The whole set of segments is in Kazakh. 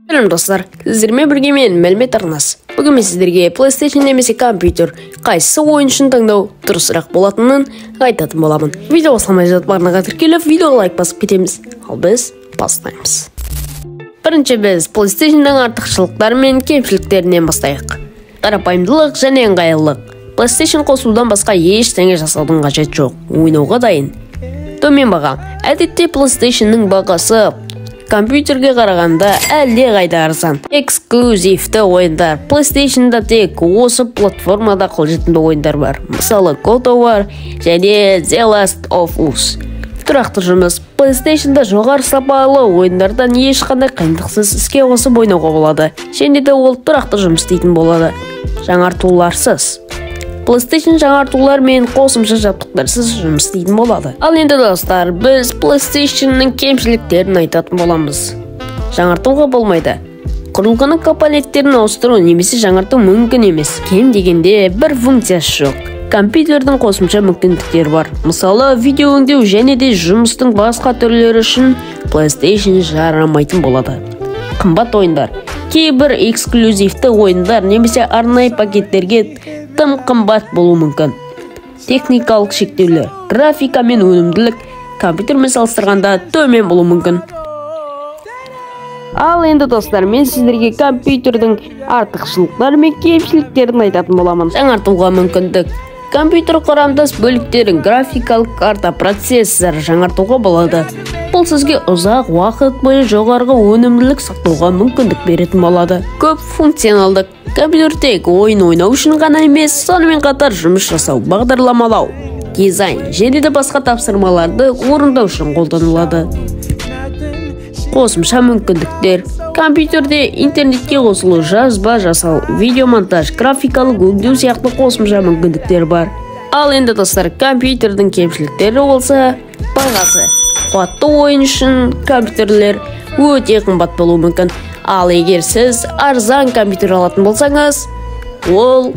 Сәлем достар, сіздермен бірге мен мәлімет арнасы. Бүгін мен сіздерге PlayStation немесе компьютер қайсысы ойын үшін таңдау дұрысырақ болатынын айтатын боламын. Видео бастамай жатып арнаға тіркеліп, видеоға лайк басып кетеміз. Ал біз бастаймыз. Бірінші біз PlayStation-ның артықшылықтары мен кемшіліктерінен бастайық. Қарапайымдылық және ыңғайлылық. PlayStation қосудан басқа ештеңе жасаудың қажеті жоқ. Ойнауға дайын. Төмен баға. Әдетте PlayStation-ның бағасы компьютерге қарағанда әлде қайда арзан. Эксклюзивті ойындар. PlayStation-да тек осы платформада қолжетімді ойындар бар. Мысалы, God of War және The Last of Us. Тұрақты жұмыс. PlayStation-да жоғары сапалы ойындардан ешқандай қиындықсыз іске қосып ойнауға болады. Және де ол тұрақты жұмыс істейтін болады. Жаңартуларсыз. PlayStation жаңартулар мен қосымша жабдықтарсыз жұмыс істейтін болады. Ал енді достар, біз PlayStation-ның кемшіліктерін айтатын боламыз. Жаңартуға болмайды. Құрылғының компоненттерін ауыстыру немесе жаңарту мүмкін емес. Кем дегенде бір функциясы жоқ. Компьютердің қосымша мүмкіндіктері бар. Мысалы, видео өңдеу және де жұмыстың басқа түрлері үшін PlayStation жарамайтын болады. Қымбат ойындар. Кейбір эксклюзивті ойындар немесе арнайы пакеттерге тым қымбат болуы мүмкін. Техникалық шектеулер, графика мен өнімділік компьютермен салыстырғанда төмен болуы мүмкін. Ал енді достар, мен сіздерге компьютердің артықшылықтары мен кемшіліктерін айтатын боламын. Жаңартуға мүмкіндік. Компьютер құрамдас бөліктерін графикалық карта, процессор жаңартуға болады. Бұл сізге ұзақ уақыт бойы жоғарғы өнімділік сақтауға мүмкіндік беретін болады. Көп функционалдық. Компьютер тек ойын ойнау үшін ғана емес, сонымен қатар жұмыс жасау, бағдарламалау, дизайн және де басқа тапсырмаларды орындау үшін қолданылады. Қосымша мүмкіндіктер. Компьютерде интернетке қосылу, жазба жасау, видеомонтаж, графикалық өңдеу сияқты қосымша мүмкіндіктер бар. Ал енді достар, компьютердің кемшіліктері болса, бағасы. Қуатты ойын үшін компьютерлер өте қымбат болуы мүмкін. Ал егер сіз арзан компьютер алатын болсаңыз, ол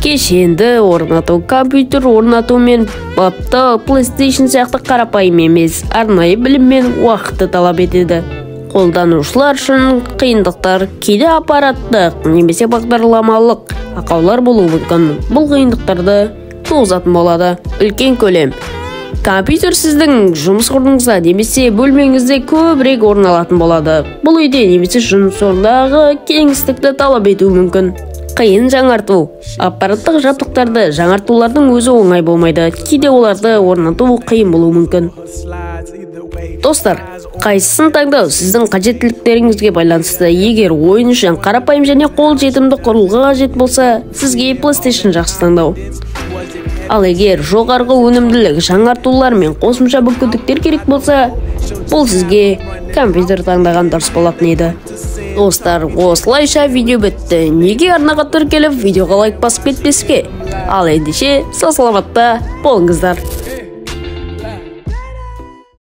кешенді орнату. Компьютер орнату мен баптау PlayStation сияқты қарапайым емес, арнайы білім мен уақытты талап етеді. Қолданушылар үшін қиындықтар кейде аппараттық немесе бағдарламалық ақаулар болуы мүмкін. Бұл қиындықтарды туғызатын болады. Үлкен көлем. Компьютер сіздің жұмыс орныңызда немесе бөлмеңізде көбірек орын алатын болады. Бұл үйде немесе жұмыс орнындағы кеңістікті талап етуі мүмкін. Қиын жаңарту. Аппараттық жабдықтарды жаңартулардың өзі оңай болмайды. Кейде оларды орнату қиын болуы мүмкін. Достар, қайсысын таңдау сіздің қажеттіліктеріңізге байланысты. Егер ойын үшін қарапайым және қолжетімді құрылғы қажет болса, сізге PlayStation жақсы таңдау. Ал егер жоғарғы өнімділік, жаңартулар мен қосымша мүмкіндіктер керек болса, бұл сізге компьютер таңдаған дұрыс болатын еді. Достар, осылайша видео бітті. Неге арнаға тіркеліп, видеоға лайк басып кетпеске? Ал ендеше, сау саламатта болыңыздар.